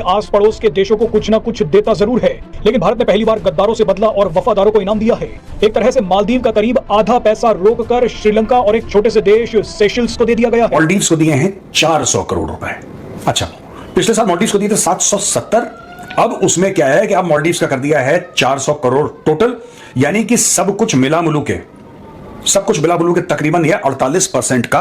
आस पड़ोस के देशों को कुछ ना कुछ देता जरूर है, लेकिन भारत ने पहली बार गद्दारों से बदला और वफादारों को इनाम दिया है। एक तरह से मालदीव का करीब आधा पैसा रोककर श्रीलंका और एक छोटे से देश सेशल्स को दे दिया गया है। मालदीव्स को दिए हैं 400 करोड़ रुपए। अच्छा, पिछले साल मालदीव्स को दिए थे 770। अब उसमें क्या है कि अब मालदीव्स का कर दिया है 400 करोड़ टोटल, यानी कि सब कुछ मिला मुलू के तकरीबन यह 48% का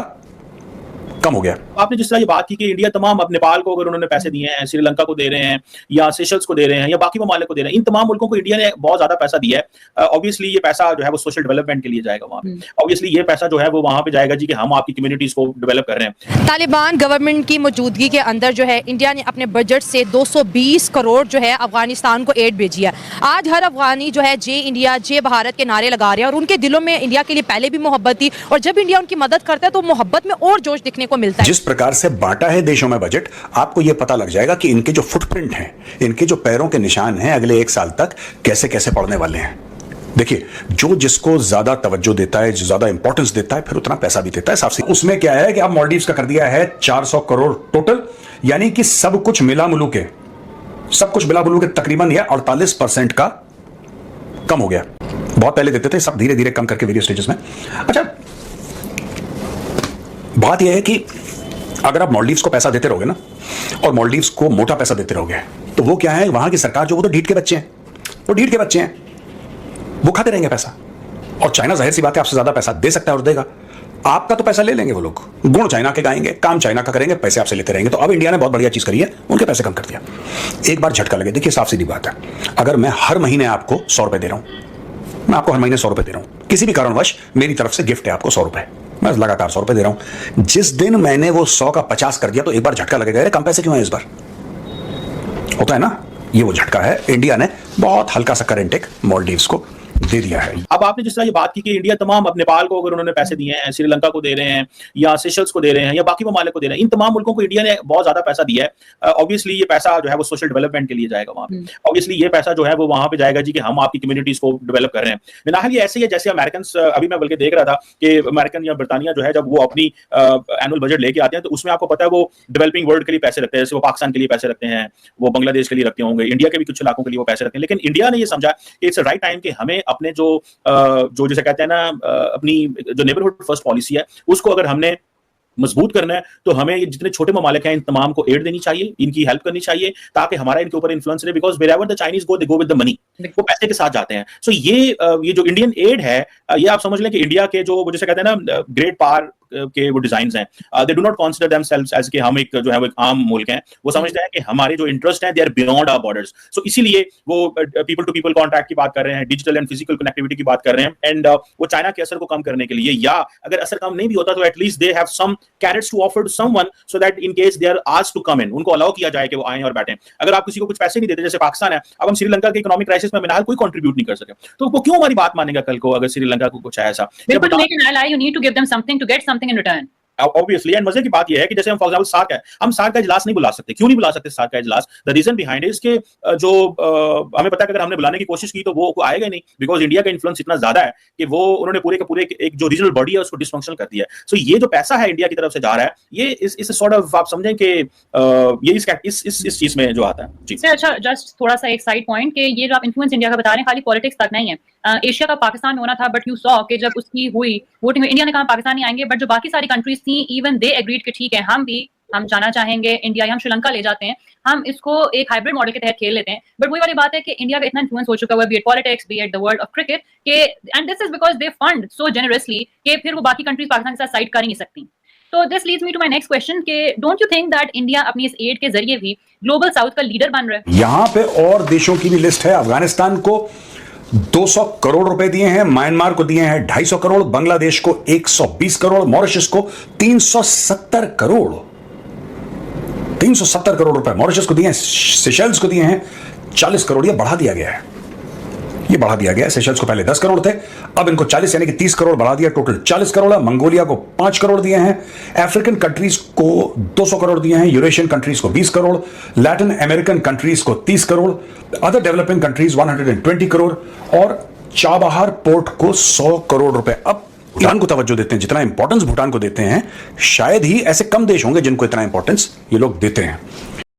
कम हो गया। आपने जिस तरह ये बात की कि इंडिया तमाम अब नेपाल को अगर उन्होंने पैसे दिए हैं, श्रीलंका को दे रहे हैं या सेशल्स को दे रहे हैं या बाकी ममालिक को दे रहे हैं, इन तमाम मुल्कों को इंडिया ने बहुत ज्यादा पैसा दिया है। ऑब्वियसली ये पैसा जो है वो सोशल डेवलपमेंट के लिए जाएगा वहां पे। ऑब्वियसली ये पैसा जो है वो वहां पे जाएगा जी कि हम आपकी कम्युनिटीज को डेवलप कर रहे हैं। तालिबान गवर्नमेंट की मौजूदगी के अंदर जो है इंडिया ने अपने बजट से 220 करोड़ जो है अफगानिस्तान को एड भेजी है। आज हर अफगानी जो है जे इंडिया जे भारत के नारे लगा रहे हैं और उनके दिलों में इंडिया के लिए पहले भी मोहब्बत थी, और जब इंडिया उनकी मदद करता है तो मोहब्बत में और जोश दिखने को मिलता है। जिस प्रकार से बांटा है देशों में बजट, आपको यह पता लग जाएगा कि इनके जो फुटप्रिंट हैं, इनके जो पैरों के निशान हैं, अगले 1 साल तक कैसे कैसे पड़ने वाले हैं। देखिए, जो जिसको ज्यादा तवज्जो देता है, जो ज्यादा इंपॉर्टेंस देता है, फिर उतना पैसा भी देता है साफ सी। उसमें क्या है कि अब मालदीव्स का कर दिया है 400 करोड़ टोटल, यानी कि सब कुछ मिला मुलू के तकरीबन यह 48% का कम हो गया। बहुत पहले देते थे, सब धीरे धीरे कम करके वेरियस स्टेजेस में। अच्छा, बात यह है कि अगर आप मालदीव्स को पैसा देते रहोगे ना, और मालदीव्स को मोटा पैसा देते रहोगे, तो वो क्या है, वहां की सरकार जो, वो तो ढीठ के बच्चे हैं, वो खाते रहेंगे पैसा। और चाइना जाहिर सी बात है आपसे ज्यादा पैसा दे सकता है और देगा। आपका तो पैसा ले लेंगे वो लोग, गुण चाइना के गाएंगे, काम चाइना का करेंगे, पैसे आपसे लेते रहेंगे। तो अब इंडिया ने बहुत बढ़िया चीज करी है, उनके पैसे कम कर दिया। एक बार झटका लगे। देखिए, साफ सीधी बात है, अगर मैं हर महीने आपको 100 रुपए दे रहा हूं, मैं आपको हर महीने 100 रुपए दे रहा हूं, किसी भी कारणवश मेरी तरफ से गिफ्ट है आपको 100 रुपए, मैं लगातार 100 रुपए दे रहा हूं। जिस दिन मैंने वो 100 का 50 कर दिया, तो एक बार झटका लगेगा, अरे कम पैसे क्यों है इस बार, होता है ना। ये वो झटका है, इंडिया ने बहुत हल्का सा करेंट एक मालदीव्स को दे दिया है। अब आपने जिस तरह ये बात की कि इंडिया तमाम अब नेपाल को अगर उन्होंने पैसे दिए हैं, श्रीलंका को दे रहे हैं या सेशल्स को दे रहे हैं या बाकी ममालिक को दे रहे हैं, इन तमाम मुल्कों को इंडिया ने बहुत ज्यादा पैसा दिया है। ऑब्वियसली ये पैसा जो है वो सोशल डेवलपमेंट के लिए जाएगा वहां पे। ऑब्वियसली ये पैसा जो है वो वहां पे जाएगा जी कि हम आपकी कम्युनिटीज को डेवलप कर रहे हैं। फिलहाल ये ऐसे ही है जैसे अमेरिकन, अभी मैं बल्कि देख रहा था कि अमेरिकन या ब्रिटानिया जो है, जब वो अपनी एनुअल बजट लेके आते हैं तो उसमें आपको पता है वो डेवलपिंग वर्ल्ड के लिए पैसे रखते हैं। जैसे वो पाकिस्तान के लिए पैसे रखते हैं, वो बांग्लादेश के लिए रखते होंगे, इंडिया के भी कुछ इलाकों के लिए वो पैसे रखते हैं। लेकिन इंडिया ने ये समझा कि इट्स राइट टाइम कि हमें अपने जो जैसे कहते हैं ना, अपनी जो नेबरहुड फर्स्ट पॉलिसी है, उसको अगर हमने मजबूत करना है तो हमें ये जितने छोटे ममालिक हैं इन तमाम को एड देनी चाहिए, इनकी हेल्प करनी चाहिए, ताकि हमारा इनके ऊपर इन्फ्लुएंस रहे। Because wherever the Chinese go, they go with the money, वो पैसे के साथ जाते हैं। सो ये जो इंडियन एड है, ये आप समझ लें कि इंडिया के जो जैसे कहते हैं ना ग्रेट पावर के वो डिजाइन्स हैं, they do not consider themselves as कि हम एक जो है वो एक आम मुल्क हैं। वो समझते हैं कि हमारे जो इंटरेस्ट हैं they are beyond our borders. So इसीलिए वो पीपल टू पीपल कॉन्टैक्ट की बात कर रहे हैं, डिजिटल एंड फिजिकल कनेक्टिविटी की बात कर रहे हैं, एंड वो चाइना के असर को कम करने के लिए, या अगर असर कम नहीं भी होता तो at least they have some carrots to offer to someone so that in case they are asked to come in, उनको अलाउ किया जाए कि वो आए और बैठें। अगर आप किसी को कुछ पैसे नहीं देते, जैसे पाकिस्तान है, अब हम श्रीलंका के इकोनॉमिक क्राइसिस में फिलहाल कोई कंट्रीब्यूट नहीं कर सके, तो वो क्यों हमारी बात मानेगा कल को अगर श्रीलंका को कुछ है ऐसा। बिल्कुल, to make an ally you need to give them something to get something in return. Obviously, and मजे की बात यह है कि जैसे हम फॉर एग्जांपल सार्क है, हम सार्क का इजलास नहीं बुला सकते। क्यों नहीं बुला सकते सार्क का इजलास? द रीजन बिहाइंड इज के जो हमें पता है कि अगर हमने बुलाने की कोशिश की तो वो आएगा नहीं, बिकॉज इंडिया का इन्फ्लुएंस इतना ज्यादा है कि वो उन्होंने पूरे के पूरे एक जो रीजनल बॉडी है उसको डिसफंक्शनल कर दिया है। सो ये जो पैसा है इंडिया की तरफ से जा रहा है, ये इस सॉर्ट ऑफ आप समझें कि ये इस चीज में जो आता है जी। अच्छा, जस्ट थोड़ा सा एक साइड पॉइंट कि ये जो आप इन्फ्लुएंस इंडिया का बता रहे हैं खाली पॉलिटिक्स तक नहीं है। एशिया का पाकिस्तान होना था, बट यू सॉ कि जब उसकी हुई वोटिंग में इंडिया ने कहा पाकिस्तान नहीं आएंगे, बट जो बाकी सारी कंट्रीज थी इवन दे एग्रीड कि ठीक है हम जाना चाहेंगे इंडिया, हम श्रीलंका ले जाते हैं, हम इसको एक हाइब्रिड मॉडल के तहत खेल लेते हैं। बट वही वाली बात है कि इंडिया का इतना इन्फ्लुएंस हो चुका है, be it politics, be it the world of cricket, के and this is because they fund so generously कि फिर वो बाकी कंट्रीज पाकिस्तान के साथ साइड कर ही नहीं सकती। तो this leads me to my next question कि don't you think that India अपनी इस एड के जरिए भी ग्लोबल साउथ का लीडर बन रहा है? यहां पे और देशों की भी लिस्ट है। अफगानिस्तान को 200 करोड़ रुपए दिए हैं, म्यांमार को दिए हैं 250 करोड़, बांग्लादेश को 120 करोड़, मॉरिशस को 370 करोड़, 370 करोड़ रुपए मॉरिशस को दिए हैं, सेशल्स को दिए हैं 40 करोड़। ये बढ़ा दिया गया है, ये बढ़ा दिया गया है। सेशल्स को पहले 10 करोड़ थे, अब इनको 40 यानी कि 30 करोड़ बढ़ा दिया, टोटल 40 करोड़ है। मंगोलिया को 5 करोड़ दिए हैं, अफ्रीकन कंट्रीज को 200 करोड़ दिए हैं, यूरेशियन कंट्रीज को 20 करोड़, लैटिन अमेरिकन कंट्रीज को 30 crore, other developing countries 120 crore और चाबहार पोर्ट को 100 करोड़ रुपए। अब भूटान को तवज्जो देते हैं, जितना इंपॉर्टेंस भूटान को देते हैं शायद ही ऐसे कम देश होंगे जिनको इतना इंपॉर्टेंस ये लोग देते हैं।